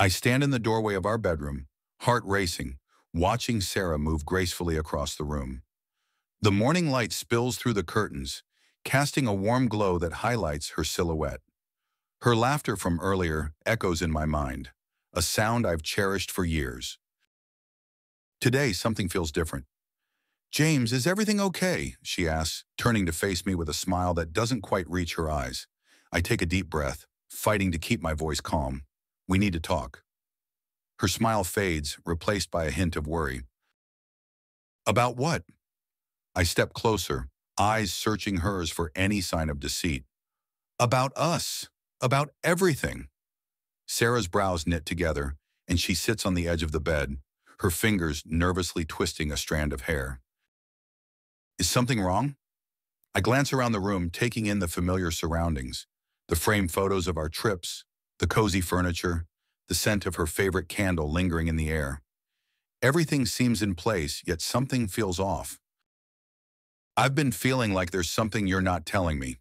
I stand in the doorway of our bedroom, heart racing, watching Sarah move gracefully across the room. The morning light spills through the curtains, casting a warm glow that highlights her silhouette. Her laughter from earlier echoes in my mind, a sound I've cherished for years. Today, something feels different. "James, is everything okay?" she asks, turning to face me with a smile that doesn't quite reach her eyes. I take a deep breath, fighting to keep my voice calm. "We need to talk." Her smile fades, replaced by a hint of worry. "About what?" I step closer, eyes searching hers for any sign of deceit. "About us. About everything." Sarah's brows knit together, and she sits on the edge of the bed, her fingers nervously twisting a strand of hair. "Is something wrong?" I glance around the room, taking in the familiar surroundings, the framed photos of our trips, the cozy furniture, the scent of her favorite candle lingering in the air. Everything seems in place, yet something feels off. "I've been feeling like there's something you're not telling me."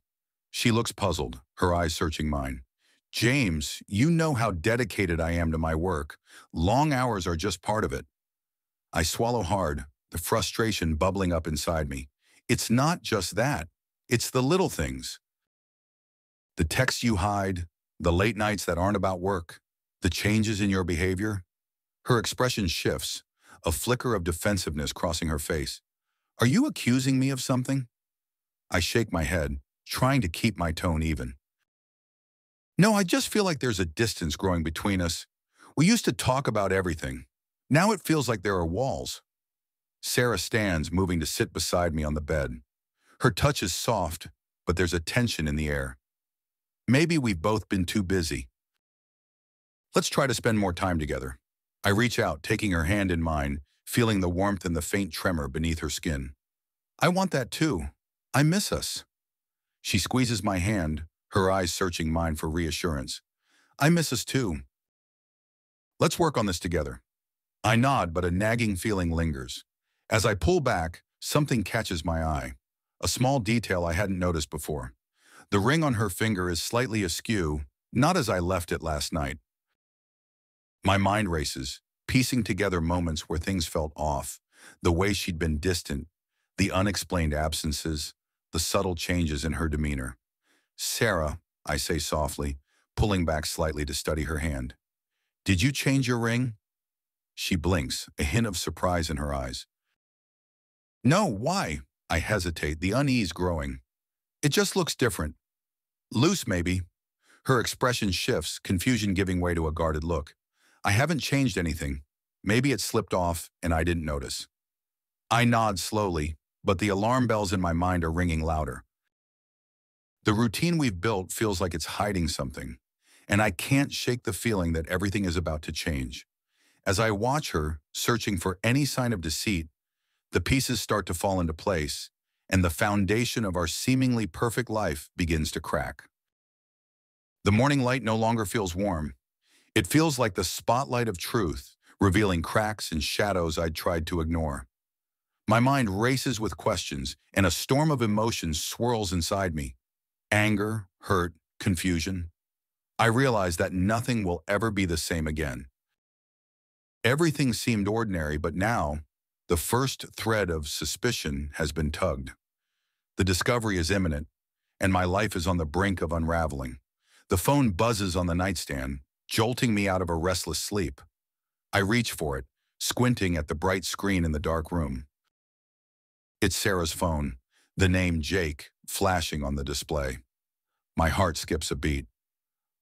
She looks puzzled, her eyes searching mine. "James, you know how dedicated I am to my work. Long hours are just part of it." I swallow hard, the frustration bubbling up inside me. "It's not just that. It's the little things. The texts you hide, the late nights that aren't about work, the changes in your behavior." Her expression shifts, a flicker of defensiveness crossing her face. "Are you accusing me of something?" I shake my head, trying to keep my tone even. "No, I just feel like there's a distance growing between us. We used to talk about everything. Now it feels like there are walls." Sarah stands, moving to sit beside me on the bed. Her touch is soft, but there's a tension in the air. "Maybe we've both been too busy. Let's try to spend more time together." I reach out, taking her hand in mine, feeling the warmth and the faint tremor beneath her skin. "I want that too. I miss us." She squeezes my hand, her eyes searching mine for reassurance. "I miss us too. Let's work on this together." I nod, but a nagging feeling lingers. As I pull back, something catches my eye, a small detail I hadn't noticed before. The ring on her finger is slightly askew, not as I left it last night. My mind races, piecing together moments where things felt off, the way she'd been distant, the unexplained absences, the subtle changes in her demeanor. "Sarah," I say softly, pulling back slightly to study her hand. "Did you change your ring?" She blinks, a hint of surprise in her eyes. "No, why?" I hesitate, the unease growing. "It just looks different. Loose, maybe." Her expression shifts, confusion giving way to a guarded look. "I haven't changed anything. Maybe it slipped off and I didn't notice." I nod slowly, but the alarm bells in my mind are ringing louder. The routine we've built feels like it's hiding something, and I can't shake the feeling that everything is about to change. As I watch her, searching for any sign of deceit, the pieces start to fall into place, and the foundation of our seemingly perfect life begins to crack. The morning light no longer feels warm. It feels like the spotlight of truth, revealing cracks and shadows I'd tried to ignore. My mind races with questions, and a storm of emotions swirls inside me. Anger, hurt, confusion. I realize that nothing will ever be the same again. Everything seemed ordinary, but now, the first thread of suspicion has been tugged. The discovery is imminent, and my life is on the brink of unraveling. The phone buzzes on the nightstand, jolting me out of a restless sleep. I reach for it, squinting at the bright screen in the dark room. It's Sarah's phone, the name Jake flashing on the display. My heart skips a beat.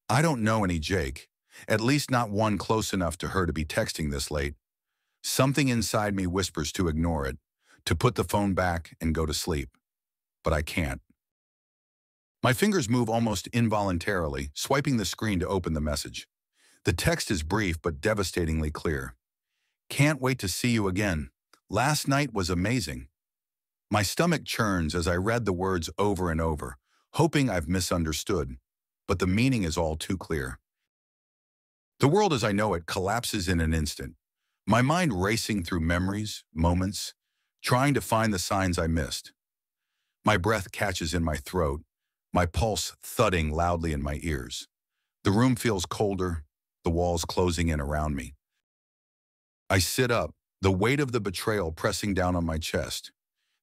I don't know any Jake, at least not one close enough to her to be texting this late. Something inside me whispers to ignore it, to put the phone back and go to sleep. But I can't. My fingers move almost involuntarily, swiping the screen to open the message. The text is brief but devastatingly clear. "Can't wait to see you again. Last night was amazing." My stomach churns as I read the words over and over, hoping I've misunderstood, but the meaning is all too clear. The world as I know it collapses in an instant, my mind racing through memories, moments, trying to find the signs I missed. My breath catches in my throat, my pulse thudding loudly in my ears. The room feels colder, the walls closing in around me. I sit up, the weight of the betrayal pressing down on my chest.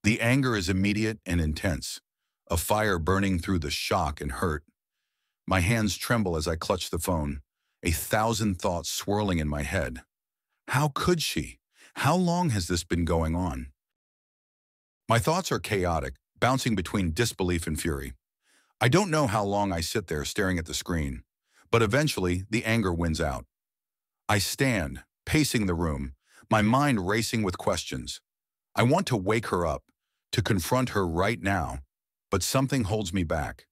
The anger is immediate and intense, a fire burning through the shock and hurt. My hands tremble as I clutch the phone, a thousand thoughts swirling in my head. How could she? How long has this been going on? My thoughts are chaotic, bouncing between disbelief and fury. I don't know how long I sit there staring at the screen, but eventually the anger wins out. I stand, pacing the room, my mind racing with questions. I want to wake her up, to confront her right now, but something holds me back.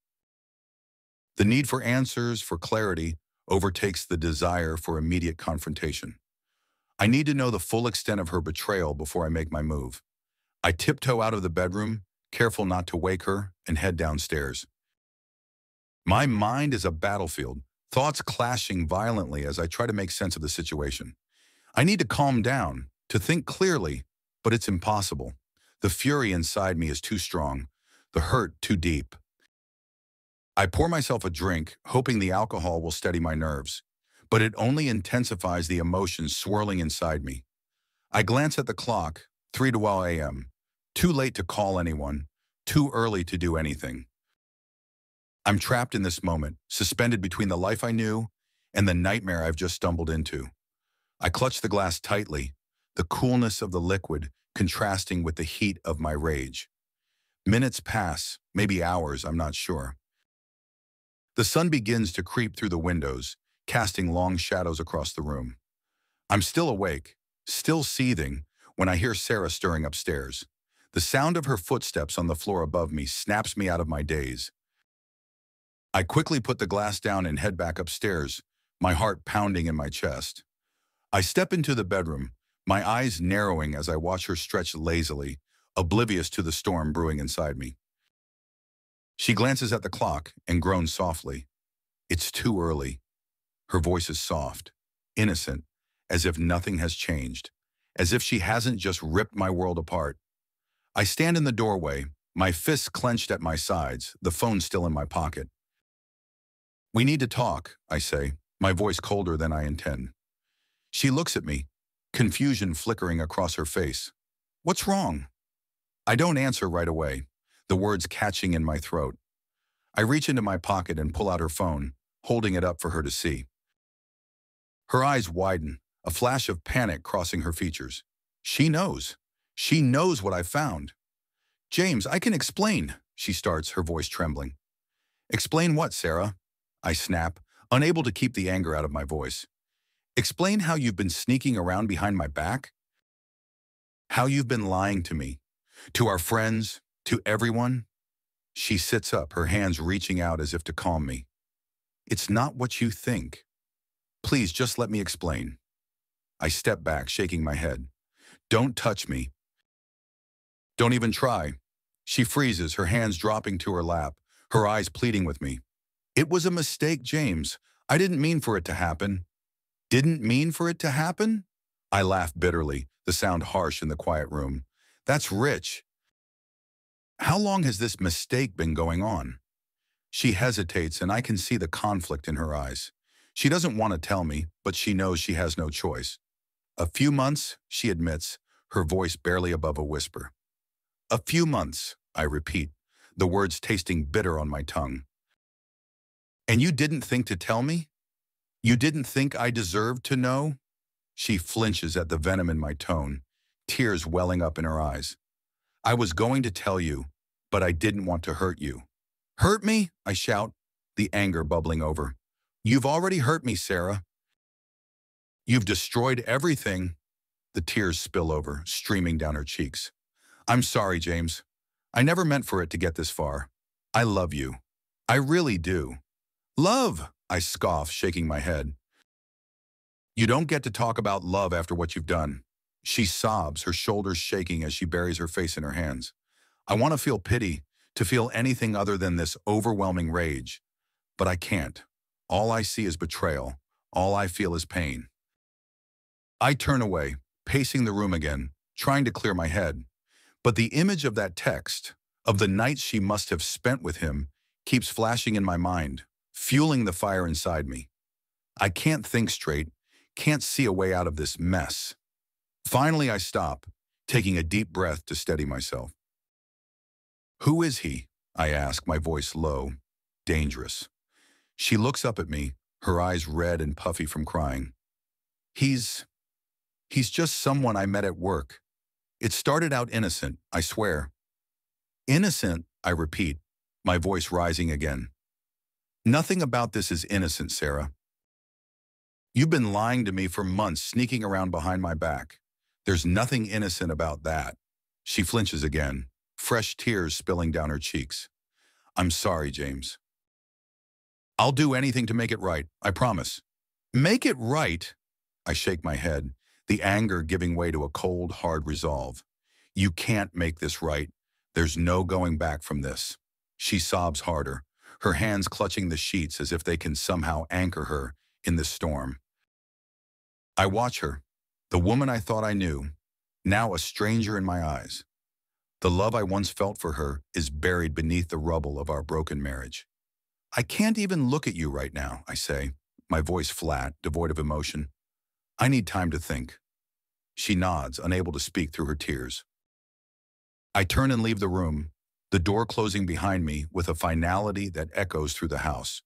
The need for answers, for clarity, overtakes the desire for immediate confrontation. I need to know the full extent of her betrayal before I make my move. I tiptoe out of the bedroom, careful not to wake her, and head downstairs. My mind is a battlefield, thoughts clashing violently as I try to make sense of the situation. I need to calm down, to think clearly, but it's impossible. The fury inside me is too strong, the hurt too deep. I pour myself a drink, hoping the alcohol will steady my nerves, but it only intensifies the emotions swirling inside me. I glance at the clock, 3:12 a.m. Too late to call anyone, too early to do anything. I'm trapped in this moment, suspended between the life I knew and the nightmare I've just stumbled into. I clutch the glass tightly, the coolness of the liquid contrasting with the heat of my rage. Minutes pass, maybe hours, I'm not sure. The sun begins to creep through the windows, casting long shadows across the room. I'm still awake, still seething, when I hear Sarah stirring upstairs. The sound of her footsteps on the floor above me snaps me out of my daze. I quickly put the glass down and head back upstairs, my heart pounding in my chest. I step into the bedroom, my eyes narrowing as I watch her stretch lazily, oblivious to the storm brewing inside me. She glances at the clock and groans softly. It's too early. Her voice is soft, innocent, as if nothing has changed, as if she hasn't just ripped my world apart. I stand in the doorway, my fists clenched at my sides, the phone still in my pocket. We need to talk, I say, my voice colder than I intend. She looks at me, confusion flickering across her face. What's wrong? I don't answer right away, the words catching in my throat. I reach into my pocket and pull out her phone, holding it up for her to see. Her eyes widen, a flash of panic crossing her features. She knows. She knows what I found. James, I can explain, she starts, her voice trembling. Explain what, Sarah? I snap, unable to keep the anger out of my voice. Explain how you've been sneaking around behind my back? How you've been lying to me, to our friends, to everyone? She sits up, her hands reaching out as if to calm me. It's not what you think. Please just let me explain. I step back, shaking my head. Don't touch me. Don't even try. She freezes, her hands dropping to her lap, her eyes pleading with me. It was a mistake, James. I didn't mean for it to happen. Didn't mean for it to happen? I laugh bitterly, the sound harsh in the quiet room. That's rich. How long has this mistake been going on? She hesitates, and I can see the conflict in her eyes. She doesn't want to tell me, but she knows she has no choice. A few months, she admits, her voice barely above a whisper. A few months, I repeat, the words tasting bitter on my tongue. And you didn't think to tell me? You didn't think I deserved to know? She flinches at the venom in my tone, tears welling up in her eyes. I was going to tell you, but I didn't want to hurt you. Hurt me? I shout, the anger bubbling over. You've already hurt me, Sarah. You've destroyed everything. The tears spill over, streaming down her cheeks. I'm sorry, James. I never meant for it to get this far. I love you. I really do. Love, I scoff, shaking my head. You don't get to talk about love after what you've done. She sobs, her shoulders shaking as she buries her face in her hands. I want to feel pity, to feel anything other than this overwhelming rage. But I can't. All I see is betrayal. All I feel is pain. I turn away, pacing the room again, trying to clear my head. But the image of that text, of the nights she must have spent with him, keeps flashing in my mind, fueling the fire inside me. I can't think straight, can't see a way out of this mess. Finally, I stop, taking a deep breath to steady myself. Who is he? I ask, my voice low, dangerous. She looks up at me, her eyes red and puffy from crying. He's just someone I met at work. It started out innocent, I swear. Innocent, I repeat, my voice rising again. Nothing about this is innocent, Sarah. You've been lying to me for months, sneaking around behind my back. There's nothing innocent about that. She flinches again, fresh tears spilling down her cheeks. I'm sorry, James. I'll do anything to make it right, I promise. Make it right? I shake my head, the anger giving way to a cold, hard resolve. You can't make this right. There's no going back from this. She sobs harder, her hands clutching the sheets as if they can somehow anchor her in this storm. I watch her, the woman I thought I knew, now a stranger in my eyes. The love I once felt for her is buried beneath the rubble of our broken marriage. I can't even look at you right now, I say, my voice flat, devoid of emotion. I need time to think. She nods, unable to speak through her tears. I turn and leave the room, the door closing behind me with a finality that echoes through the house.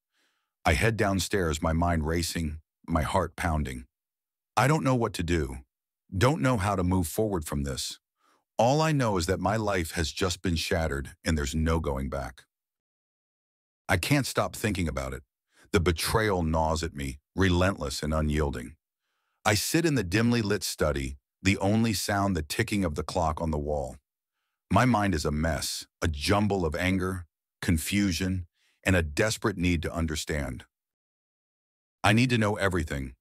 I head downstairs, my mind racing, my heart pounding. I don't know what to do, don't know how to move forward from this. All I know is that my life has just been shattered and there's no going back. I can't stop thinking about it. The betrayal gnaws at me, relentless and unyielding. I sit in the dimly lit study, the only sound the ticking of the clock on the wall. My mind is a mess, a jumble of anger, confusion, and a desperate need to understand. I need to know everything,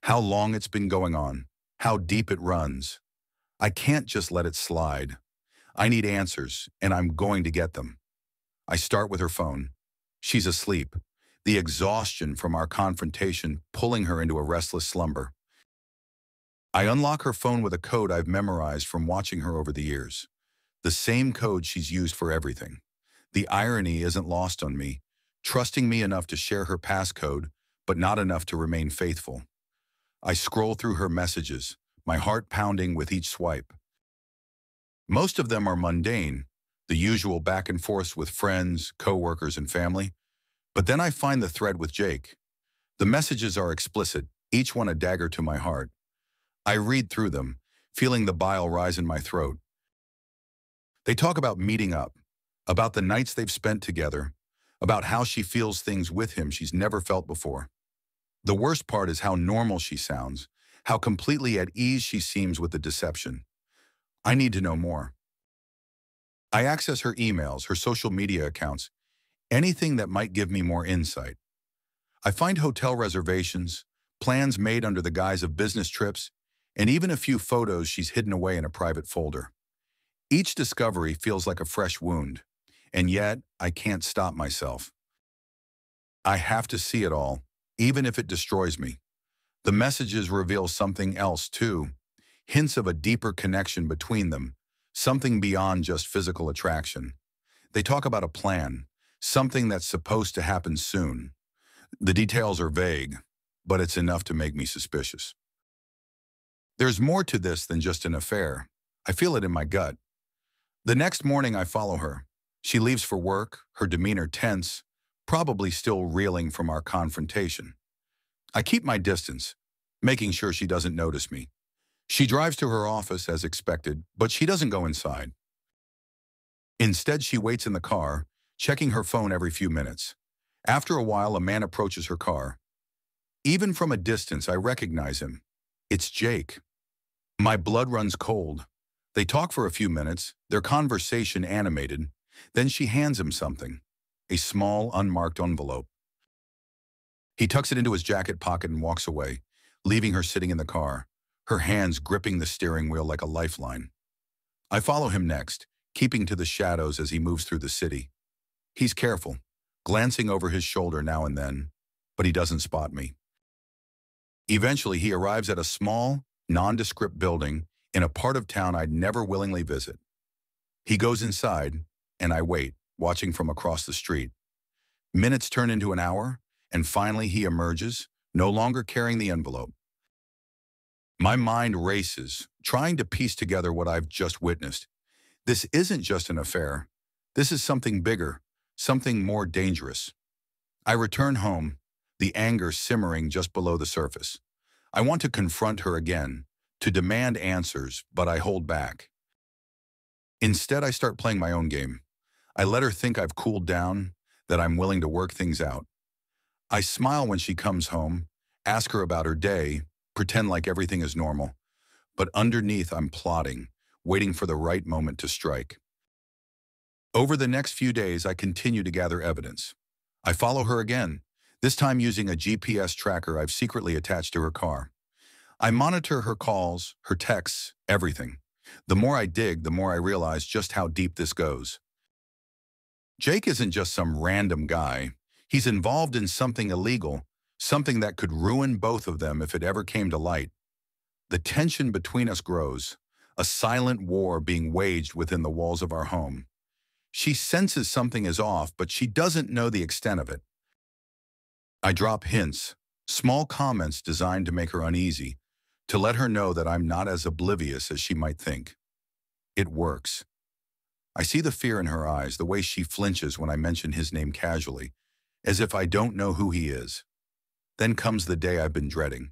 how long it's been going on, how deep it runs. I can't just let it slide. I need answers, and I'm going to get them. I start with her phone. She's asleep, the exhaustion from our confrontation pulling her into a restless slumber. I unlock her phone with a code I've memorized from watching her over the years. The same code she's used for everything. The irony isn't lost on me, trusting me enough to share her passcode, but not enough to remain faithful. I scroll through her messages, my heart pounding with each swipe. Most of them are mundane, the usual back and forths with friends, co-workers, and family. But then I find the thread with Jake. The messages are explicit, each one a dagger to my heart. I read through them, feeling the bile rise in my throat. They talk about meeting up, about the nights they've spent together, about how she feels things with him she's never felt before. The worst part is how normal she sounds, how completely at ease she seems with the deception. I need to know more. I access her emails, her social media accounts, anything that might give me more insight. I find hotel reservations, plans made under the guise of business trips, and even a few photos she's hidden away in a private folder. Each discovery feels like a fresh wound, and yet I can't stop myself. I have to see it all, even if it destroys me. The messages reveal something else too, hints of a deeper connection between them, something beyond just physical attraction. They talk about a plan, something that's supposed to happen soon. The details are vague, but it's enough to make me suspicious. There's more to this than just an affair. I feel it in my gut. The next morning I follow her. She leaves for work, her demeanor tense, probably still reeling from our confrontation. I keep my distance, making sure she doesn't notice me. She drives to her office as expected, but she doesn't go inside. Instead, she waits in the car, checking her phone every few minutes. After a while, a man approaches her car. Even from a distance, I recognize him. It's Jake. My blood runs cold. They talk for a few minutes, their conversation animated. Then she hands him something, a small, unmarked envelope. He tucks it into his jacket pocket and walks away, leaving her sitting in the car, her hands gripping the steering wheel like a lifeline. I follow him next, keeping to the shadows as he moves through the city. He's careful, glancing over his shoulder now and then, but he doesn't spot me. Eventually, he arrives at a small, nondescript building in a part of town I'd never willingly visit. He goes inside, and I wait, watching from across the street. Minutes turn into an hour, and finally he emerges, no longer carrying the envelope. My mind races, trying to piece together what I've just witnessed. This isn't just an affair. This is something bigger, something more dangerous. I return home, the anger simmering just below the surface. I want to confront her again, to demand answers, but I hold back. Instead, I start playing my own game. I let her think I've cooled down, that I'm willing to work things out. I smile when she comes home, ask her about her day, pretend like everything is normal. But underneath, I'm plotting, waiting for the right moment to strike. Over the next few days, I continue to gather evidence. I follow her again, this time using a GPS tracker I've secretly attached to her car. I monitor her calls, her texts, everything. The more I dig, the more I realize just how deep this goes. Jake isn't just some random guy. He's involved in something illegal, something that could ruin both of them if it ever came to light. The tension between us grows, a silent war being waged within the walls of our home. She senses something is off, but she doesn't know the extent of it. I drop hints, small comments designed to make her uneasy, to let her know that I'm not as oblivious as she might think. It works. I see the fear in her eyes, the way she flinches when I mention his name casually, as if I don't know who he is. Then comes the day I've been dreading.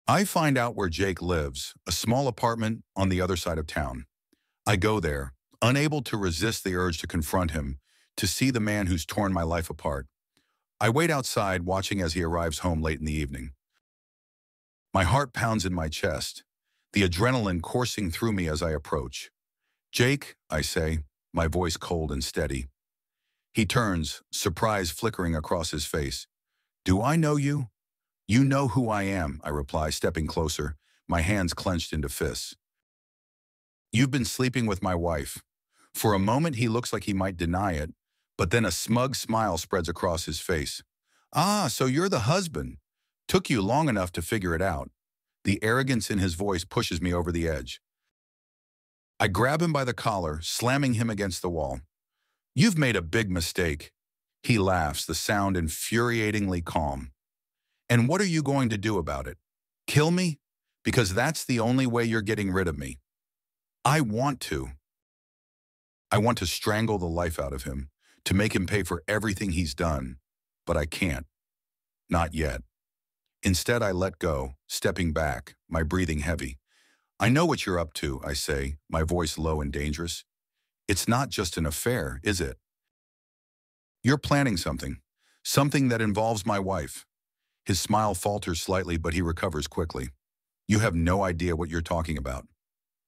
I find out where Jake lives, a small apartment on the other side of town. I go there, unable to resist the urge to confront him, to see the man who's torn my life apart. I wait outside, watching as he arrives home late in the evening. My heart pounds in my chest, the adrenaline coursing through me as I approach. "Jake," I say, my voice cold and steady. He turns, surprise flickering across his face. "Do I know you?" "You know who I am," I reply, stepping closer, my hands clenched into fists. "You've been sleeping with my wife." For a moment, he looks like he might deny it, but then a smug smile spreads across his face. "Ah, so you're the husband. Took you long enough to figure it out." The arrogance in his voice pushes me over the edge. I grab him by the collar, slamming him against the wall. "You've made a big mistake." He laughs, the sound infuriatingly calm. "And what are you going to do about it? Kill me? Because that's the only way you're getting rid of me." I want to. I want to strangle the life out of him, to make him pay for everything he's done. But I can't. Not yet. Instead, I let go, stepping back, my breathing heavy. "I know what you're up to," I say, my voice low and dangerous. "It's not just an affair, is it? You're planning something, something that involves my wife." His smile falters slightly, but he recovers quickly. "You have no idea what you're talking about."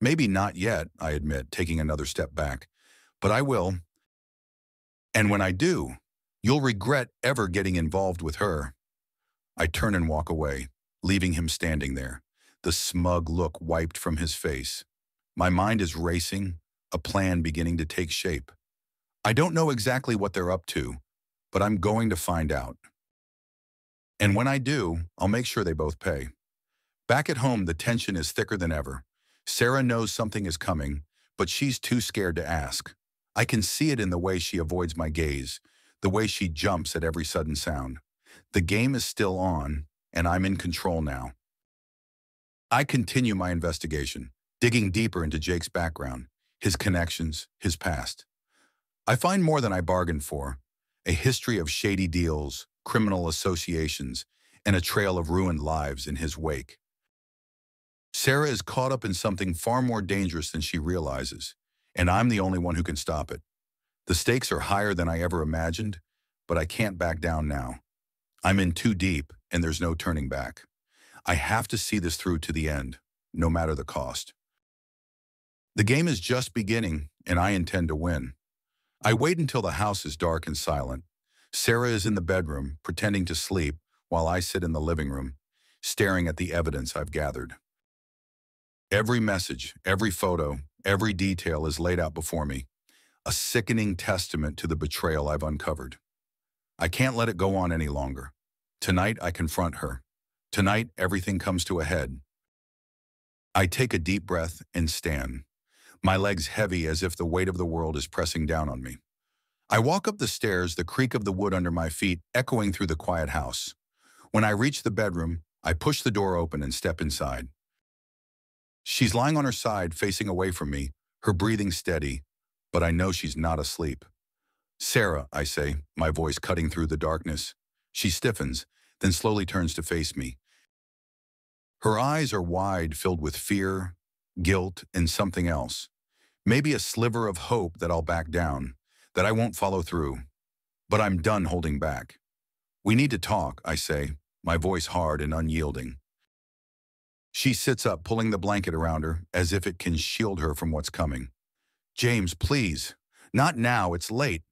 "Maybe not yet," I admit, taking another step back. "But I will. And when I do, you'll regret ever getting involved with her." I turn and walk away, leaving him standing there, the smug look wiped from his face. My mind is racing, a plan beginning to take shape. I don't know exactly what they're up to, but I'm going to find out. And when I do, I'll make sure they both pay. Back at home, the tension is thicker than ever. Sarah knows something is coming, but she's too scared to ask. I can see it in the way she avoids my gaze, the way she jumps at every sudden sound. The game is still on, and I'm in control now. I continue my investigation, digging deeper into Jake's background, his connections, his past. I find more than I bargained for, a history of shady deals, criminal associations, and a trail of ruined lives in his wake. Sarah is caught up in something far more dangerous than she realizes, and I'm the only one who can stop it. The stakes are higher than I ever imagined, but I can't back down now. I'm in too deep, and there's no turning back. I have to see this through to the end, no matter the cost. The game is just beginning, and I intend to win. I wait until the house is dark and silent. Sarah is in the bedroom, pretending to sleep, while I sit in the living room, staring at the evidence I've gathered. Every message, every photo, every detail is laid out before me, a sickening testament to the betrayal I've uncovered. I can't let it go on any longer. Tonight, I confront her. Tonight, everything comes to a head. I take a deep breath and stand, my legs heavy as if the weight of the world is pressing down on me. I walk up the stairs, the creak of the wood under my feet echoing through the quiet house. When I reach the bedroom, I push the door open and step inside. She's lying on her side, facing away from me, her breathing steady, but I know she's not asleep. "Sarah," I say, my voice cutting through the darkness. She stiffens, then slowly turns to face me. Her eyes are wide, filled with fear, guilt, and something else. Maybe a sliver of hope that I'll back down, that I won't follow through. But I'm done holding back. "We need to talk," I say, my voice hard and unyielding. She sits up, pulling the blanket around her, as if it can shield her from what's coming. "James, please. Not now, it's late."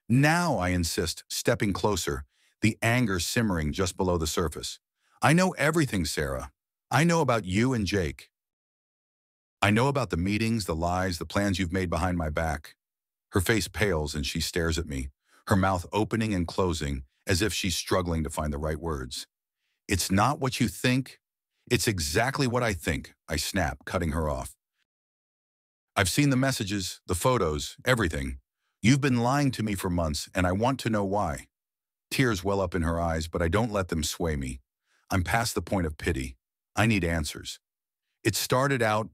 "Now," I insist, stepping closer, the anger simmering just below the surface. "I know everything, Sarah. I know about you and Jake. I know about the meetings, the lies, the plans you've made behind my back." Her face pales and she stares at me, her mouth opening and closing as if she's struggling to find the right words. "It's not what you think. It's exactly what I think," I snap, cutting her off. "I've seen the messages, the photos, everything. You've been lying to me for months, and I want to know why." Tears well up in her eyes, but I don't let them sway me. I'm past the point of pity. I need answers. "It started out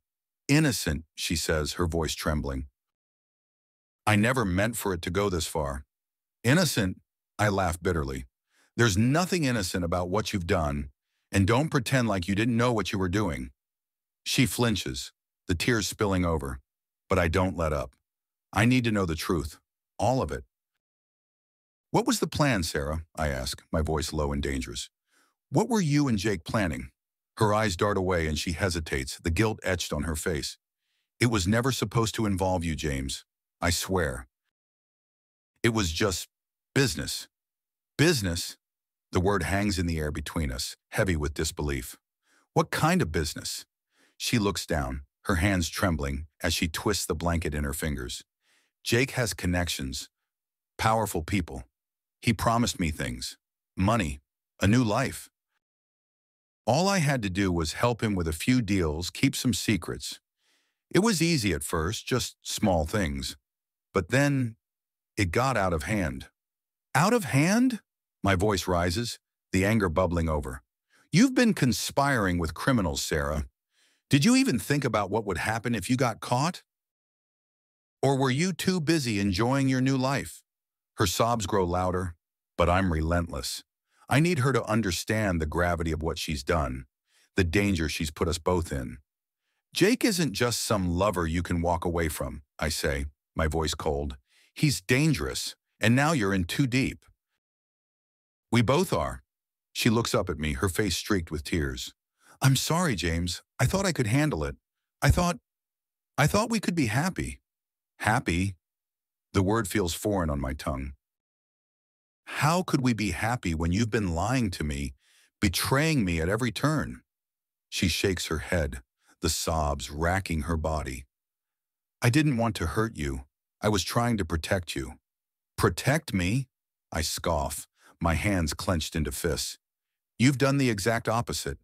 innocent," she says, her voice trembling. "I never meant for it to go this far." "Innocent?" I laugh bitterly. "There's nothing innocent about what you've done, and don't pretend like you didn't know what you were doing." She flinches, the tears spilling over, but I don't let up. I need to know the truth, all of it. "What was the plan, Sarah?" I ask, my voice low and dangerous. "What were you and Jake planning?" Her eyes dart away and she hesitates, the guilt etched on her face. "It was never supposed to involve you, James. I swear. It was just business." "Business?" The word hangs in the air between us, heavy with disbelief. "What kind of business?" She looks down, her hands trembling as she twists the blanket in her fingers. "Jake has connections, powerful people. He promised me things, money, a new life. All I had to do was help him with a few deals, keep some secrets. It was easy at first, just small things. But then it got out of hand." "Out of hand?" My voice rises, the anger bubbling over. "You've been conspiring with criminals, Sarah. Did you even think about what would happen if you got caught? Or were you too busy enjoying your new life?" Her sobs grow louder, but I'm relentless. I need her to understand the gravity of what she's done, the danger she's put us both in. "Jake isn't just some lover you can walk away from," I say, my voice cold. "He's dangerous, and now you're in too deep." "We both are." She looks up at me, her face streaked with tears. "I'm sorry, James. I thought I could handle it. I thought we could be happy." "Happy?" The word feels foreign on my tongue. "How could we be happy when you've been lying to me, betraying me at every turn?" She shakes her head, the sobs racking her body. "I didn't want to hurt you. I was trying to protect you." "Protect me?" I scoff, my hands clenched into fists. "You've done the exact opposite.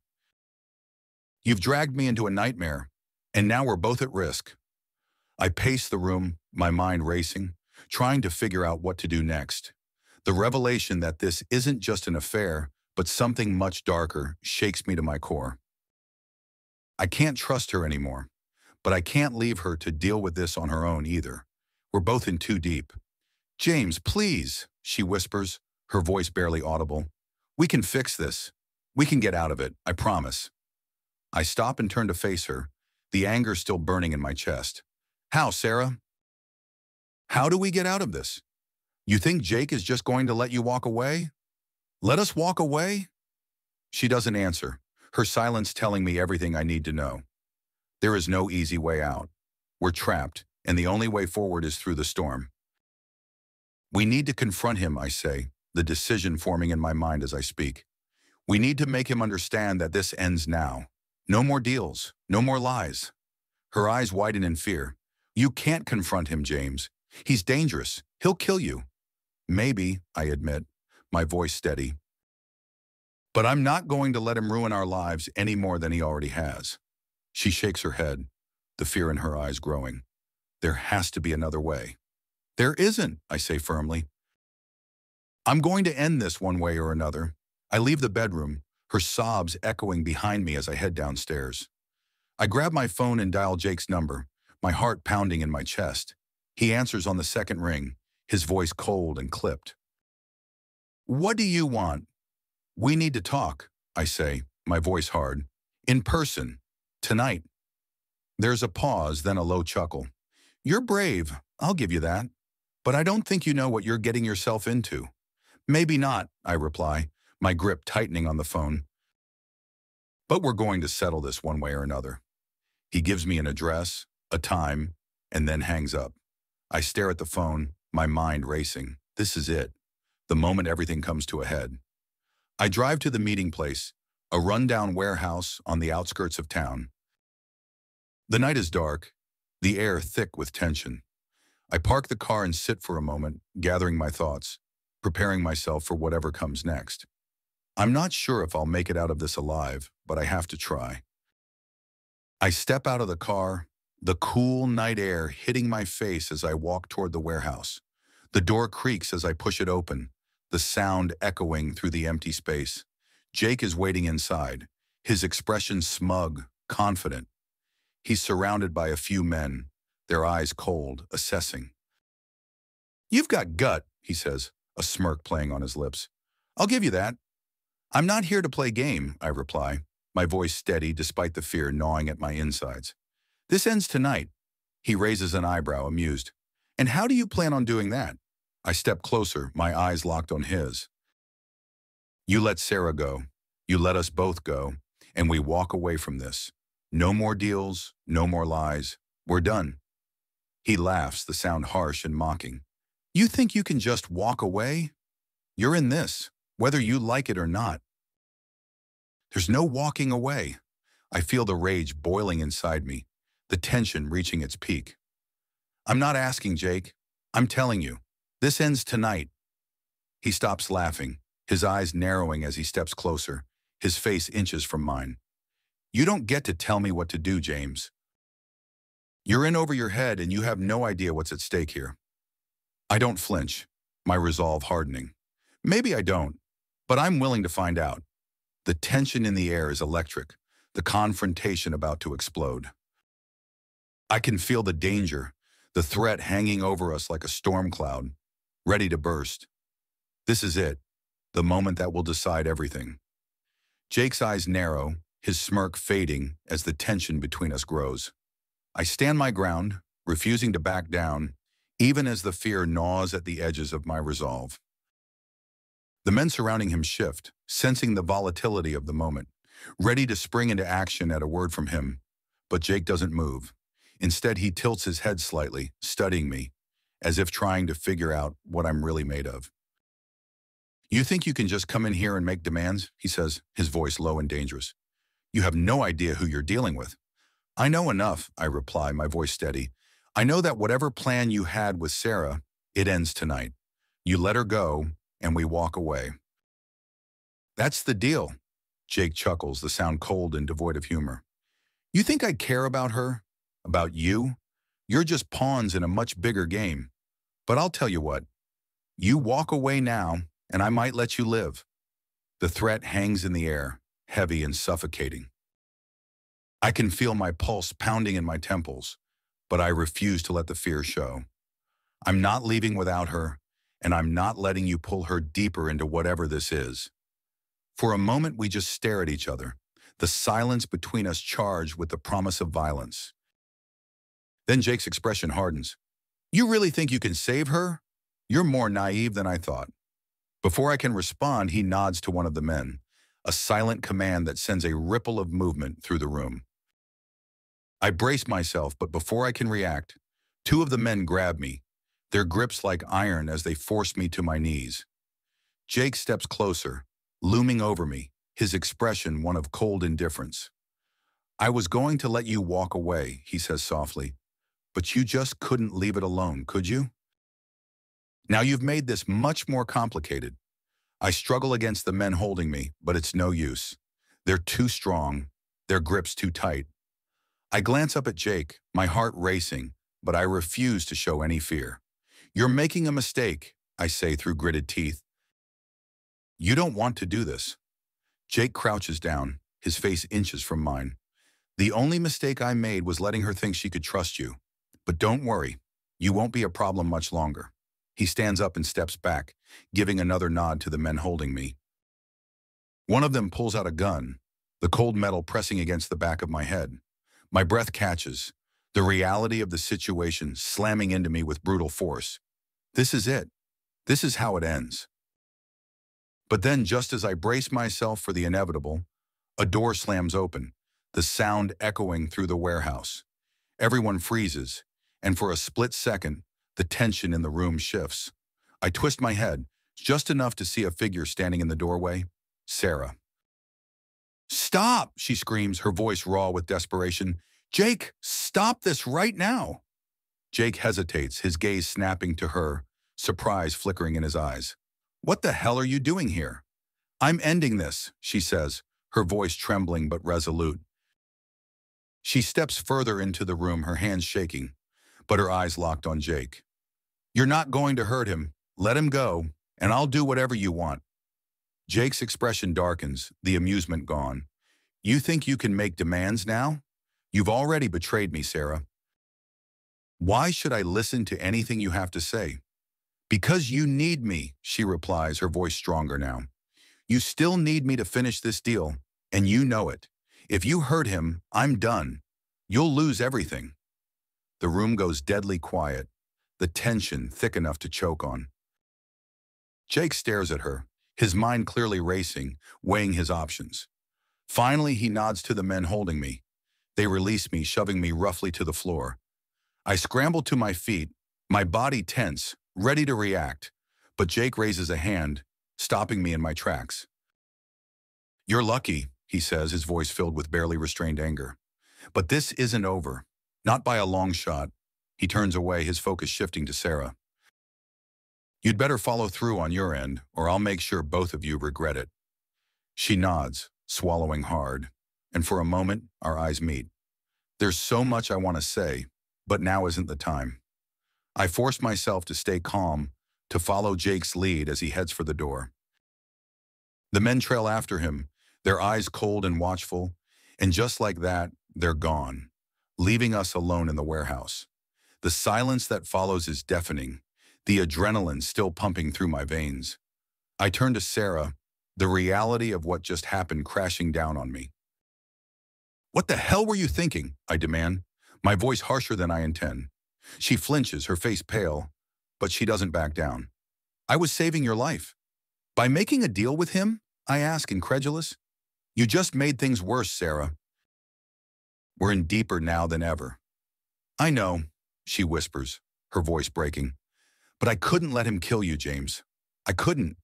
You've dragged me into a nightmare, and now we're both at risk." I pace the room, my mind racing, trying to figure out what to do next. The revelation that this isn't just an affair, but something much darker, shakes me to my core. I can't trust her anymore, but I can't leave her to deal with this on her own either. We're both in too deep. "James, please," she whispers, her voice barely audible. "We can fix this. We can get out of it, I promise." I stop and turn to face her, the anger still burning in my chest. "How, Sarah? How do we get out of this? You think Jake is just going to let you walk away? Let us walk away?" She doesn't answer, her silence telling me everything I need to know. There is no easy way out. We're trapped, and the only way forward is through the storm. "We need to confront him," I say, the decision forming in my mind as I speak. "We need to make him understand that this ends now. No more deals, no more lies." Her eyes widen in fear. "You can't confront him, James. He's dangerous. He'll kill you." "Maybe," I admit, my voice steady. "But I'm not going to let him ruin our lives any more than he already has." She shakes her head, the fear in her eyes growing. "There has to be another way." "There isn't," I say firmly. "I'm going to end this one way or another. I leave the bedroom, her sobs echoing behind me as I head downstairs. I grab my phone and dial Jake's number, my heart pounding in my chest. He answers on the second ring, his voice cold and clipped. "What do you want?" "We need to talk," I say, my voice hard. "In person. Tonight." There's a pause, then a low chuckle. "You're brave, I'll give you that. But I don't think you know what you're getting yourself into." "Maybe not," I reply, my grip tightening on the phone. "But we're going to settle this one way or another." He gives me an address, a time, and then hangs up. I stare at the phone, my mind racing. This is it, the moment everything comes to a head. I drive to the meeting place, a rundown warehouse on the outskirts of town. The night is dark, the air thick with tension. I park the car and sit for a moment, gathering my thoughts, preparing myself for whatever comes next. I'm not sure if I'll make it out of this alive, but I have to try. I step out of the car, the cool night air hitting my face as I walk toward the warehouse. The door creaks as I push it open, the sound echoing through the empty space. Jake is waiting inside, his expression smug, confident. He's surrounded by a few men, their eyes cold, assessing. "You've got gut," he says, a smirk playing on his lips. "I'll give you that." "I'm not here to play game," I reply, my voice steady despite the fear gnawing at my insides. "This ends tonight." He raises an eyebrow, amused. "And how do you plan on doing that?" I step closer, my eyes locked on his. "You let Sarah go. You let us both go, and we walk away from this. No more deals, no more lies. We're done." He laughs, the sound harsh and mocking. "You think you can just walk away? You're in this, whether you like it or not." There's no walking away. I feel the rage boiling inside me, the tension reaching its peak. "I'm not asking, Jake. I'm telling you. This ends tonight." He stops laughing, his eyes narrowing as he steps closer, his face inches from mine. "You don't get to tell me what to do, James. You're in over your head and you have no idea what's at stake here." I don't flinch, my resolve hardening. Maybe I don't, but I'm willing to find out. The tension in the air is electric, the confrontation about to explode. I can feel the danger, the threat hanging over us like a storm cloud, ready to burst. This is it, the moment that will decide everything. Jake's eyes narrow, his smirk fading as the tension between us grows. I stand my ground, refusing to back down, even as the fear gnaws at the edges of my resolve. The men surrounding him shift, sensing the volatility of the moment, ready to spring into action at a word from him. But Jake doesn't move. Instead, he tilts his head slightly, studying me, as if trying to figure out what I'm really made of. "You think you can just come in here and make demands?" he says, his voice low and dangerous. "You have no idea who you're dealing with." "I know enough," I reply, my voice steady. "I know that whatever plan you had with Sarah, it ends tonight. You let her go, and we walk away." "That's the deal." Jake chuckles, the sound cold and devoid of humor. "You think I care about her? About you? You're just pawns in a much bigger game. But I'll tell you what. You walk away now, and I might let you live." The threat hangs in the air, heavy and suffocating. I can feel my pulse pounding in my temples, but I refuse to let the fear show. I'm not leaving without her, and I'm not letting you pull her deeper into whatever this is. For a moment, we just stare at each other, the silence between us charged with the promise of violence. Then Jake's expression hardens. "You really think you can save her? You're more naive than I thought." Before I can respond, he nods to one of the men, a silent command that sends a ripple of movement through the room. I brace myself, but before I can react, two of the men grab me, their grips like iron as they force me to my knees. Jake steps closer, looming over me, his expression one of cold indifference. "I was going to let you walk away," he says softly, "but you just couldn't leave it alone, could you? Now you've made this much more complicated." I struggle against the men holding me, but it's no use. They're too strong, their grips too tight. I glance up at Jake, my heart racing, but I refuse to show any fear. "You're making a mistake," I say through gritted teeth. "You don't want to do this." Jake crouches down, his face inches from mine. The only mistake I made was letting her think she could trust you. But don't worry, you won't be a problem much longer. He stands up and steps back, giving another nod to the men holding me. One of them pulls out a gun, the cold metal pressing against the back of my head. My breath catches, the reality of the situation slamming into me with brutal force. This is it. This is how it ends. But then, just as I brace myself for the inevitable, a door slams open, the sound echoing through the warehouse. Everyone freezes, and for a split second, the tension in the room shifts. I twist my head, just enough to see a figure standing in the doorway. Sarah. "Stop!" she screams, her voice raw with desperation. "Jake, stop this right now!" Jake hesitates, his gaze snapping to her, surprise flickering in his eyes. "What the hell are you doing here?" "I'm ending this," she says, her voice trembling but resolute. She steps further into the room, her hands shaking, but her eyes locked on Jake. "You're not going to hurt him. Let him go, and I'll do whatever you want." Jake's expression darkens, the amusement gone. "You think you can make demands now? You've already betrayed me, Sarah." "Why should I listen to anything you have to say?" "Because you need me," she replies, her voice stronger now. "You still need me to finish this deal, and you know it. If you hurt him, I'm done. You'll lose everything." The room goes deadly quiet, the tension thick enough to choke on. Jake stares at her, his mind clearly racing, weighing his options. Finally, he nods to the men holding me. They release me, shoving me roughly to the floor. I scramble to my feet, my body tense, ready to react, but Jake raises a hand, stopping me in my tracks. "You're lucky," he says, his voice filled with barely restrained anger. "But this isn't over. Not by a long shot." He turns away, his focus shifting to Sarah. "You'd better follow through on your end, or I'll make sure both of you regret it." She nods, swallowing hard, and for a moment, our eyes meet. There's so much I want to say, but now isn't the time. I force myself to stay calm, to follow Jake's lead as he heads for the door. The men trail after him, their eyes cold and watchful, and just like that, they're gone, leaving us alone in the warehouse. The silence that follows is deafening, the adrenaline still pumping through my veins. I turn to Sarah, the reality of what just happened crashing down on me. "What the hell were you thinking?" I demand, my voice harsher than I intend. She flinches, her face pale, but she doesn't back down. "I was saving your life." "By making a deal with him?" I ask, incredulous. "You just made things worse, Sarah." "We're in deeper now than ever." "I know," she whispers, her voice breaking. "But I couldn't let him kill you, James. I couldn't."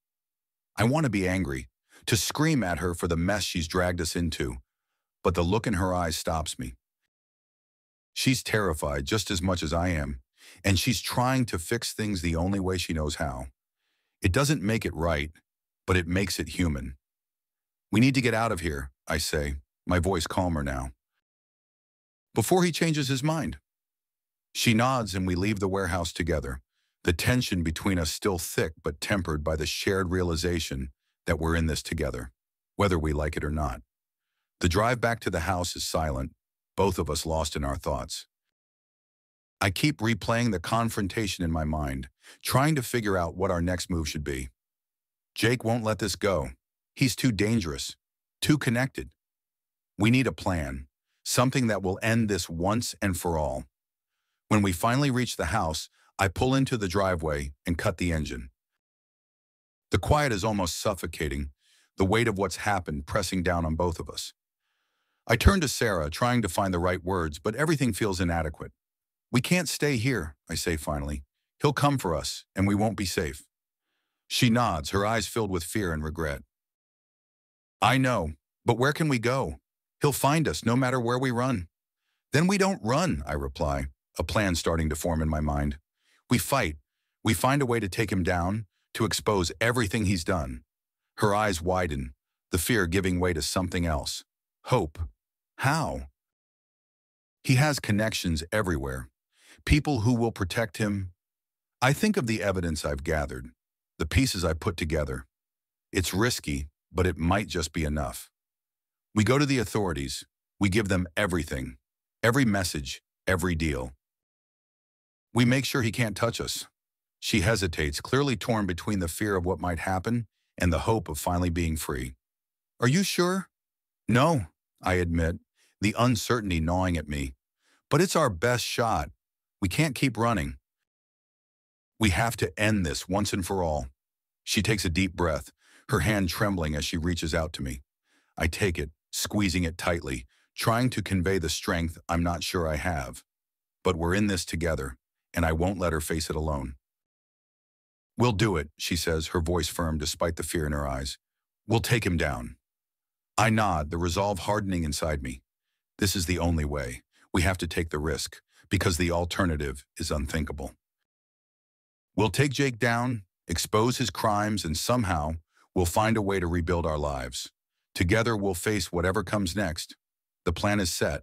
I want to be angry, to scream at her for the mess she's dragged us into, but the look in her eyes stops me. She's terrified just as much as I am, and she's trying to fix things the only way she knows how. It doesn't make it right, but it makes it human. "We need to get out of here," I say, my voice calmer now. "Before he changes his mind." She nods and we leave the warehouse together, the tension between us still thick but tempered by the shared realization that we're in this together, whether we like it or not. The drive back to the house is silent, both of us lost in our thoughts. I keep replaying the confrontation in my mind, trying to figure out what our next move should be. Jake won't let this go. He's too dangerous, too connected. We need a plan, something that will end this once and for all. When we finally reach the house, I pull into the driveway and cut the engine. The quiet is almost suffocating, the weight of what's happened pressing down on both of us. I turn to Sarah, trying to find the right words, but everything feels inadequate. "We can't stay here," I say finally. "He'll come for us, and we won't be safe." She nods, her eyes filled with fear and regret. "I know, but where can we go? He'll find us no matter where we run." "Then we don't run," I reply, a plan starting to form in my mind. "We fight. We find a way to take him down, to expose everything he's done." Her eyes widen, the fear giving way to something else. Hope. How? He has connections everywhere. People who will protect him. I think of the evidence I've gathered, the pieces I put together. It's risky, but it might just be enough. We go to the authorities. We give them everything, every message, every deal. We make sure he can't touch us. She hesitates, clearly torn between the fear of what might happen and the hope of finally being free. Are you sure? No, I admit, the uncertainty gnawing at me. But it's our best shot. We can't keep running. We have to end this once and for all. She takes a deep breath, her hand trembling as she reaches out to me. I take it, squeezing it tightly, trying to convey the strength I'm not sure I have. But we're in this together, and I won't let her face it alone. We'll do it, she says, her voice firm despite the fear in her eyes. We'll take him down. I nod, the resolve hardening inside me. This is the only way. We have to take the risk, because the alternative is unthinkable. We'll take Jake down, expose his crimes, and somehow we'll find a way to rebuild our lives. Together we'll face whatever comes next. The plan is set.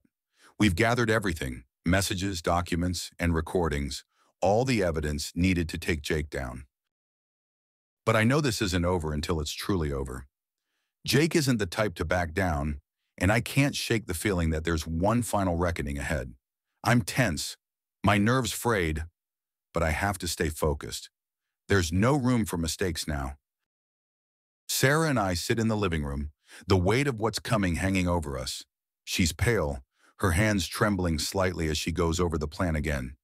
We've gathered everything, messages, documents, and recordings, all the evidence needed to take Jake down. But I know this isn't over until it's truly over. Jake isn't the type to back down, and I can't shake the feeling that there's one final reckoning ahead. I'm tense, my nerves frayed, but I have to stay focused. There's no room for mistakes now. Sarah and I sit in the living room, the weight of what's coming hanging over us. She's pale, her hands trembling slightly as she goes over the plan again.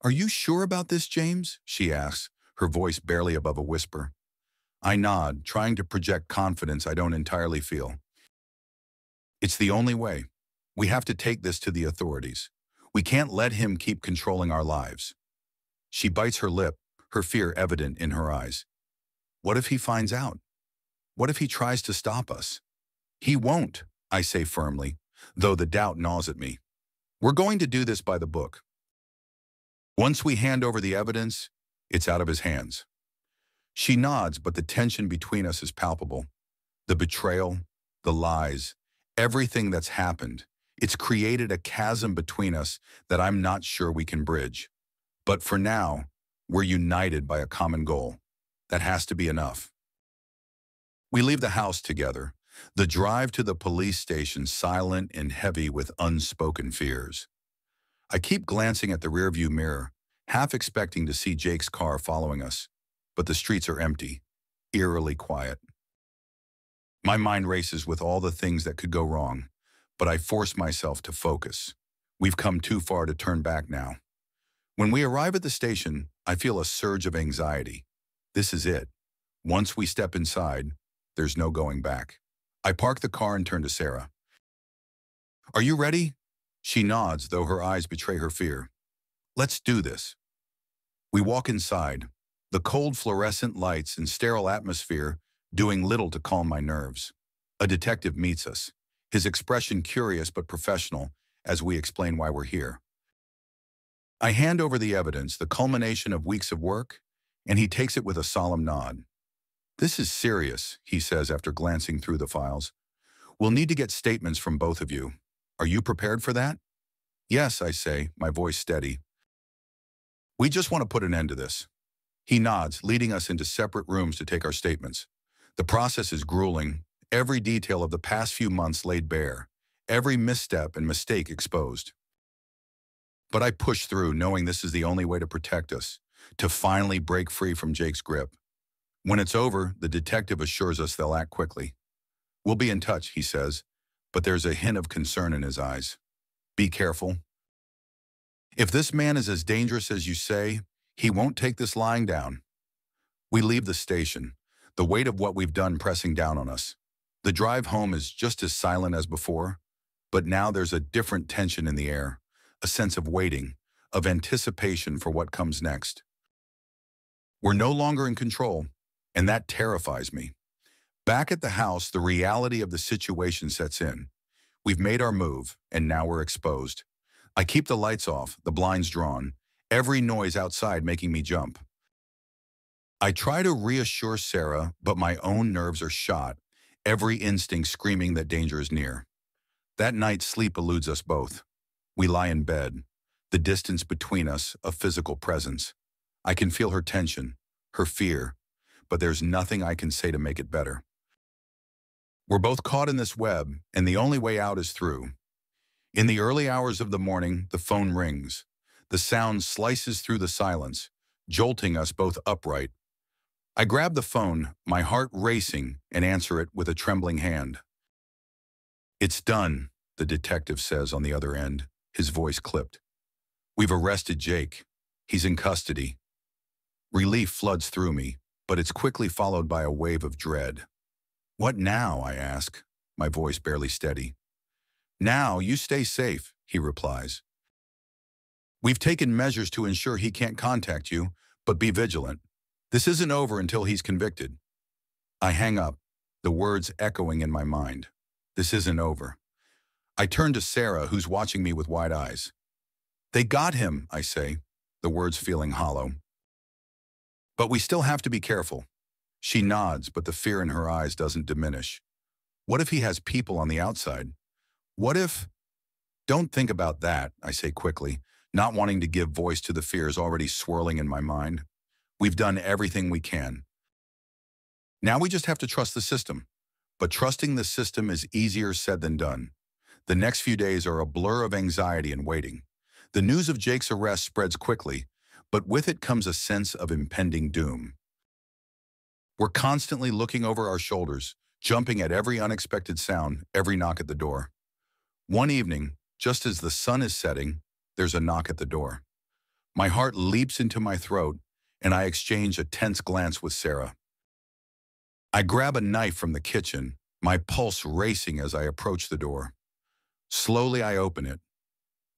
Are you sure about this, James? She asks, her voice barely above a whisper. I nod, trying to project confidence I don't entirely feel. It's the only way. We have to take this to the authorities. We can't let him keep controlling our lives. She bites her lip, her fear evident in her eyes. What if he finds out? What if he tries to stop us? He won't, I say firmly, though the doubt gnaws at me. We're going to do this by the book. Once we hand over the evidence, it's out of his hands. She nods, but the tension between us is palpable. The betrayal, the lies, everything that's happened, it's created a chasm between us that I'm not sure we can bridge. But for now, we're united by a common goal. That has to be enough. We leave the house together, the drive to the police station silent and heavy with unspoken fears. I keep glancing at the rearview mirror, half expecting to see Jake's car following us, but the streets are empty, eerily quiet. My mind races with all the things that could go wrong, but I force myself to focus. We've come too far to turn back now. When we arrive at the station, I feel a surge of anxiety. This is it. Once we step inside, there's no going back. I park the car and turn to Sarah. Are you ready? She nods, though her eyes betray her fear. Let's do this. We walk inside, the cold fluorescent lights and sterile atmosphere doing little to calm my nerves. A detective meets us, his expression curious but professional, as we explain why we're here. I hand over the evidence, the culmination of weeks of work, and he takes it with a solemn nod. This is serious, he says after glancing through the files. We'll need to get statements from both of you. Are you prepared for that? Yes, I say, my voice steady. We just want to put an end to this. He nods, leading us into separate rooms to take our statements. The process is grueling, every detail of the past few months laid bare, every misstep and mistake exposed. But I push through, knowing this is the only way to protect us, to finally break free from Jake's grip. When it's over, the detective assures us they'll act quickly. We'll be in touch, he says, but there's a hint of concern in his eyes. Be careful. If this man is as dangerous as you say, he won't take this lying down. We leave the station, the weight of what we've done pressing down on us. The drive home is just as silent as before, but now there's a different tension in the air, a sense of waiting, of anticipation for what comes next. We're no longer in control, and that terrifies me. Back at the house, the reality of the situation sets in. We've made our move, and now we're exposed. I keep the lights off, the blinds drawn, every noise outside making me jump. I try to reassure Sarah, but my own nerves are shot, every instinct screaming that danger is near. That night, sleep eludes us both. We lie in bed, the distance between us a physical presence. I can feel her tension, her fear, but there's nothing I can say to make it better. We're both caught in this web, and the only way out is through. In the early hours of the morning, the phone rings. The sound slices through the silence, jolting us both upright. I grab the phone, my heart racing, and answer it with a trembling hand. "It's done," the detective says on the other end, his voice clipped. "We've arrested Jake. He's in custody." Relief floods through me, but it's quickly followed by a wave of dread. "What now?" I ask, my voice barely steady. "Now, you stay safe," he replies. "We've taken measures to ensure he can't contact you, but be vigilant. This isn't over until he's convicted." I hang up, the words echoing in my mind. This isn't over. I turn to Sarah, who's watching me with wide eyes. "They got him," I say, the words feeling hollow. "But we still have to be careful." She nods, but the fear in her eyes doesn't diminish. "What if he has people on the outside? What if—" "Don't think about that," I say quickly, not wanting to give voice to the fears already swirling in my mind. "We've done everything we can. Now we just have to trust the system." But trusting the system is easier said than done. The next few days are a blur of anxiety and waiting. The news of Jake's arrest spreads quickly, but with it comes a sense of impending doom. We're constantly looking over our shoulders, jumping at every unexpected sound, every knock at the door. One evening, just as the sun is setting, there's a knock at the door. My heart leaps into my throat, and I exchange a tense glance with Sarah. I grab a knife from the kitchen, my pulse racing as I approach the door. Slowly I open it,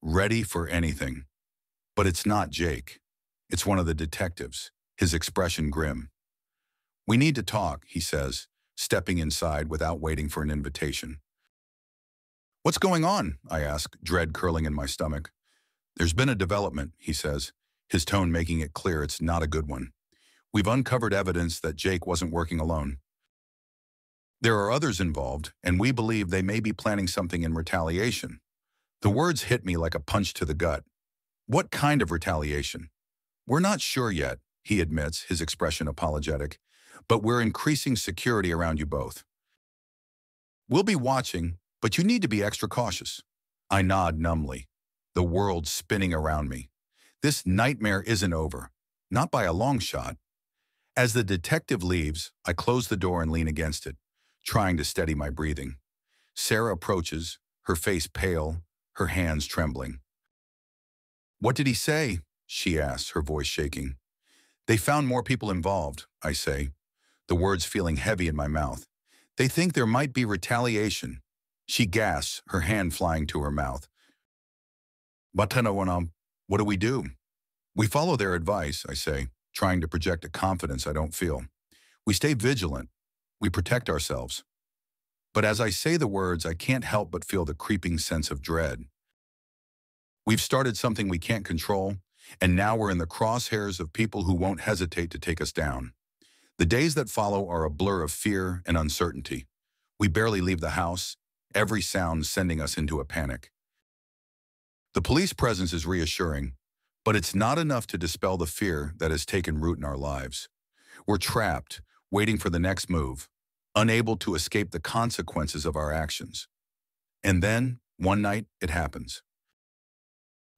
ready for anything. But it's not Jake. It's one of the detectives, his expression grim. "We need to talk," he says, stepping inside without waiting for an invitation. "What's going on?" I ask, dread curling in my stomach. "There's been a development," he says, his tone making it clear it's not a good one. "We've uncovered evidence that Jake wasn't working alone. There are others involved, and we believe they may be planning something in retaliation." The words hit me like a punch to the gut. "What kind of retaliation?" "We're not sure yet," he admits, his expression apologetic, "but we're increasing security around you both. We'll be watching, but you need to be extra cautious." I nod numbly, the world spinning around me. This nightmare isn't over, not by a long shot. As the detective leaves, I close the door and lean against it, trying to steady my breathing. Sarah approaches, her face pale, her hands trembling. "What did he say?" she asks, her voice shaking. "They found more people involved," I say, the words feeling heavy in my mouth. "They think there might be retaliation." She gasps, her hand flying to her mouth. What do we do?" "We follow their advice," I say, trying to project a confidence I don't feel. "We stay vigilant. We protect ourselves." But as I say the words, I can't help but feel the creeping sense of dread. We've started something we can't control, and now we're in the crosshairs of people who won't hesitate to take us down. The days that follow are a blur of fear and uncertainty. We barely leave the house, every sound sending us into a panic. The police presence is reassuring, but it's not enough to dispel the fear that has taken root in our lives. We're trapped, waiting for the next move, unable to escape the consequences of our actions. And then, one night, it happens.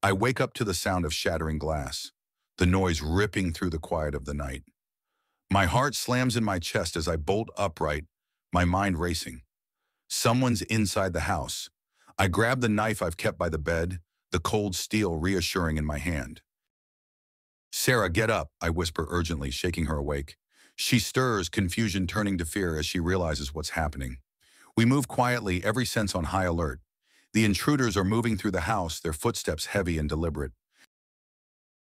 I wake up to the sound of shattering glass, the noise ripping through the quiet of the night. My heart slams in my chest as I bolt upright, my mind racing. Someone's inside the house. I grab the knife I've kept by the bed, the cold steel reassuring in my hand. "Sarah, get up," I whisper urgently, shaking her awake. She stirs, confusion turning to fear as she realizes what's happening. We move quietly, every sense on high alert. The intruders are moving through the house, their footsteps heavy and deliberate.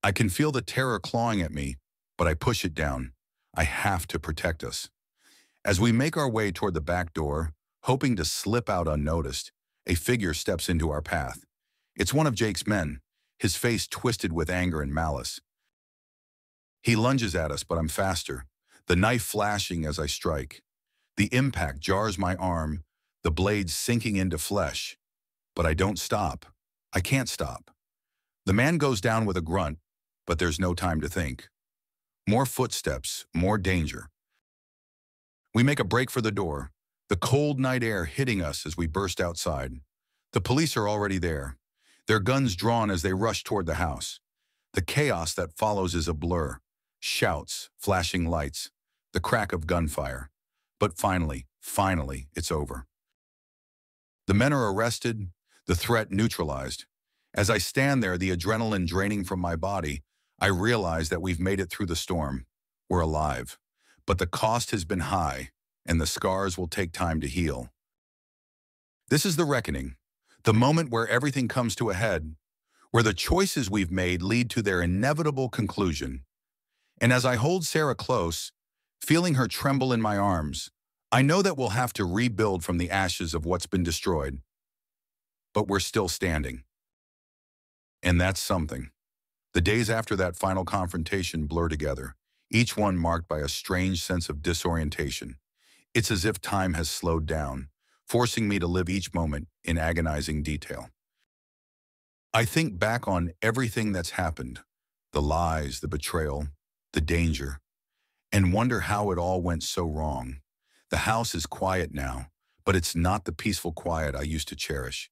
I can feel the terror clawing at me, but I push it down. I have to protect us. As we make our way toward the back door, hoping to slip out unnoticed, a figure steps into our path. It's one of Jake's men, his face twisted with anger and malice. He lunges at us, but I'm faster, the knife flashing as I strike. The impact jars my arm, the blade sinking into flesh. But I don't stop. I can't stop. The man goes down with a grunt, but there's no time to think. More footsteps, more danger. We make a break for the door, the cold night air hitting us as we burst outside. The police are already there, their guns drawn as they rush toward the house. The chaos that follows is a blur. Shouts, flashing lights, the crack of gunfire. But finally, it's over. The men are arrested, the threat neutralized. As I stand there, the adrenaline draining from my body, I realize that we've made it through the storm. We're alive. But the cost has been high, and the scars will take time to heal. This is the reckoning, the moment where everything comes to a head, where the choices we've made lead to their inevitable conclusion. And as I hold Sarah close, feeling her tremble in my arms, I know that we'll have to rebuild from the ashes of what's been destroyed. But we're still standing. And that's something. The days after that final confrontation blur together, each one marked by a strange sense of disorientation. It's as if time has slowed down, forcing me to live each moment in agonizing detail. I think back on everything that's happened, the lies, the betrayal, the danger, and wonder how it all went so wrong. The house is quiet now, but it's not the peaceful quiet I used to cherish.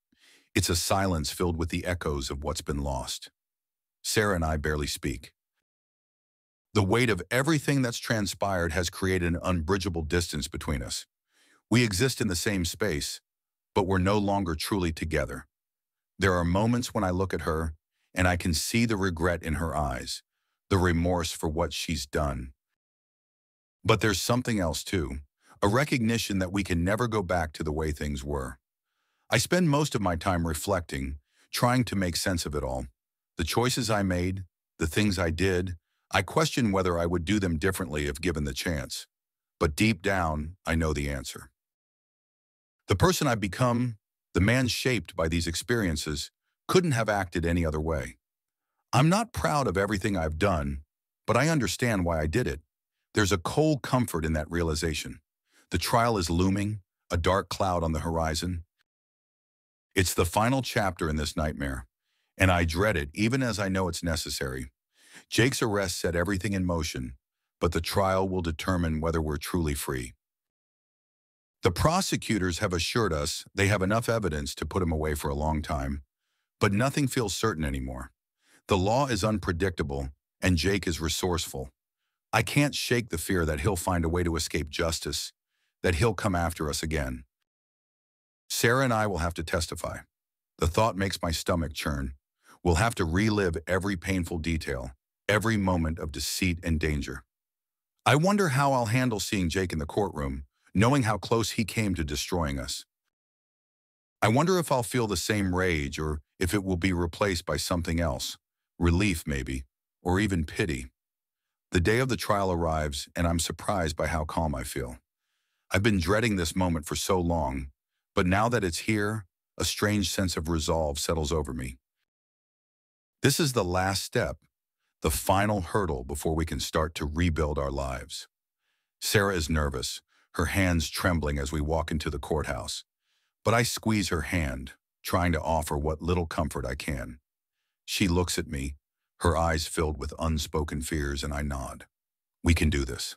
It's a silence filled with the echoes of what's been lost. Sarah and I barely speak. The weight of everything that's transpired has created an unbridgeable distance between us. We exist in the same space, but we're no longer truly together. There are moments when I look at her, and I can see the regret in her eyes, the remorse for what she's done. But there's something else too, a recognition that we can never go back to the way things were. I spend most of my time reflecting, trying to make sense of it all. The choices I made, the things I did, I question whether I would do them differently if given the chance. But deep down, I know the answer. The person I've become, the man shaped by these experiences, couldn't have acted any other way. I'm not proud of everything I've done, but I understand why I did it. There's a cold comfort in that realization. The trial is looming, a dark cloud on the horizon. It's the final chapter in this nightmare, and I dread it even as I know it's necessary. Jake's arrest set everything in motion, but the trial will determine whether we're truly free. The prosecutors have assured us they have enough evidence to put him away for a long time, but nothing feels certain anymore. The law is unpredictable, and Jake is resourceful. I can't shake the fear that he'll find a way to escape justice, that he'll come after us again. Sarah and I will have to testify. The thought makes my stomach churn. We'll have to relive every painful detail, every moment of deceit and danger. I wonder how I'll handle seeing Jake in the courtroom, knowing how close he came to destroying us. I wonder if I'll feel the same rage or if it will be replaced by something else, relief maybe, or even pity. The day of the trial arrives, and I'm surprised by how calm I feel. I've been dreading this moment for so long, but now that it's here, a strange sense of resolve settles over me. This is the last step, the final hurdle before we can start to rebuild our lives. Sarah is nervous, her hands trembling as we walk into the courthouse. But I squeeze her hand, trying to offer what little comfort I can. She looks at me, her eyes filled with unspoken fears, and I nod. We can do this.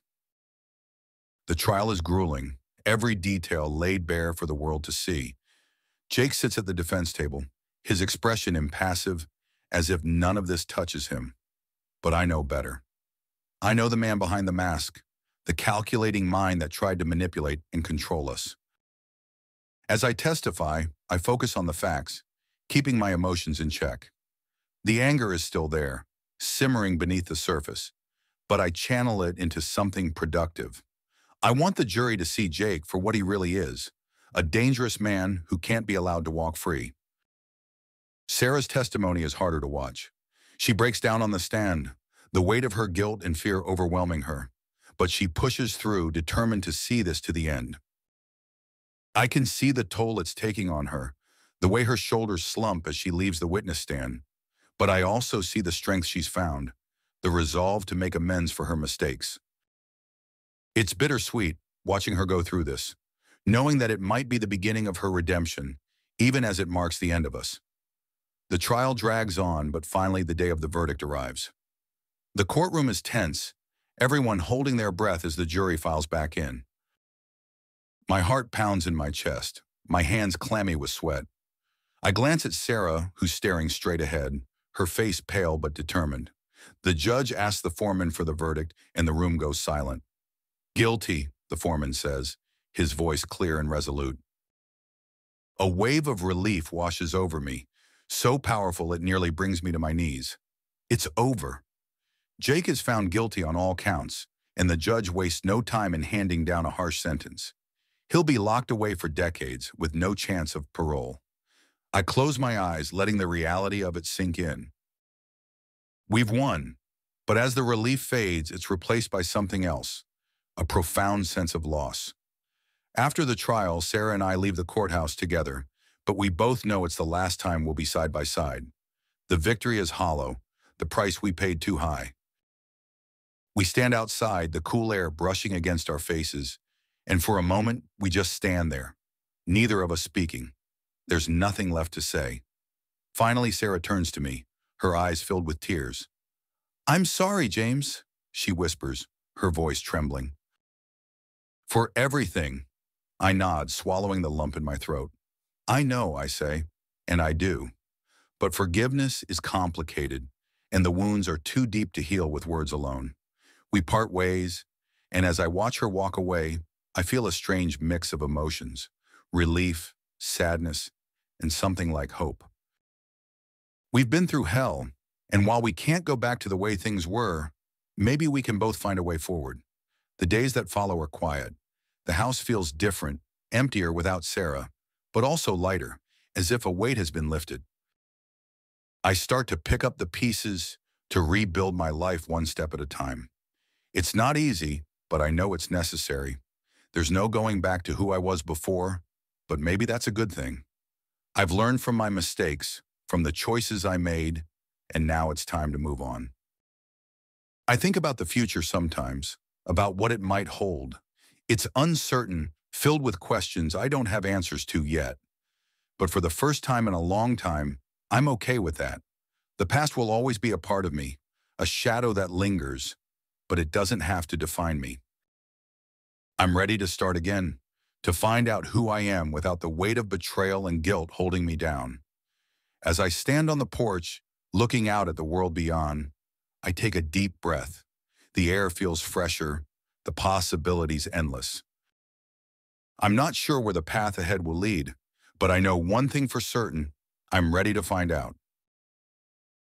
The trial is grueling, every detail laid bare for the world to see. Jake sits at the defense table, his expression impassive, as if none of this touches him. But I know better. I know the man behind the mask, the calculating mind that tried to manipulate and control us. As I testify, I focus on the facts, keeping my emotions in check. The anger is still there, simmering beneath the surface, but I channel it into something productive. I want the jury to see Jake for what he really is, a dangerous man who can't be allowed to walk free. Sarah's testimony is harder to watch. She breaks down on the stand, the weight of her guilt and fear overwhelming her, but she pushes through, determined to see this to the end. I can see the toll it's taking on her, the way her shoulders slump as she leaves the witness stand. But I also see the strength she's found, the resolve to make amends for her mistakes. It's bittersweet watching her go through this, knowing that it might be the beginning of her redemption, even as it marks the end of us. The trial drags on, but finally the day of the verdict arrives. The courtroom is tense, everyone holding their breath as the jury files back in. My heart pounds in my chest, my hands clammy with sweat. I glance at Sarah, who's staring straight ahead, her face pale but determined. The judge asks the foreman for the verdict, and the room goes silent. "Guilty," the foreman says, his voice clear and resolute. A wave of relief washes over me, so powerful it nearly brings me to my knees. It's over. Jake is found guilty on all counts, and the judge wastes no time in handing down a harsh sentence. He'll be locked away for decades with no chance of parole. I close my eyes, letting the reality of it sink in. We've won, but as the relief fades, it's replaced by something else, a profound sense of loss. After the trial, Sarah and I leave the courthouse together, but we both know it's the last time we'll be side by side. The victory is hollow, the price we paid too high. We stand outside, the cool air brushing against our faces, and for a moment, we just stand there, neither of us speaking. There's nothing left to say. Finally, Sarah turns to me, her eyes filled with tears. "I'm sorry, James," she whispers, her voice trembling. "For everything." I nod, swallowing the lump in my throat. "I know," I say, and I do. But forgiveness is complicated, and the wounds are too deep to heal with words alone. We part ways, and as I watch her walk away, I feel a strange mix of emotions: relief, sadness, and something like hope. We've been through hell, and while we can't go back to the way things were, maybe we can both find a way forward. The days that follow are quiet. The house feels different, emptier without Sarah, but also lighter, as if a weight has been lifted. I start to pick up the pieces, to rebuild my life one step at a time. It's not easy, but I know it's necessary. There's no going back to who I was before, but maybe that's a good thing. I've learned from my mistakes, from the choices I made, and now it's time to move on. I think about the future sometimes, about what it might hold. It's uncertain, filled with questions I don't have answers to yet. But for the first time in a long time, I'm okay with that. The past will always be a part of me, a shadow that lingers, but it doesn't have to define me. I'm ready to start again, to find out who I am without the weight of betrayal and guilt holding me down. As I stand on the porch, looking out at the world beyond, I take a deep breath. The air feels fresher, the possibilities endless. I'm not sure where the path ahead will lead, but I know one thing for certain: I'm ready to find out.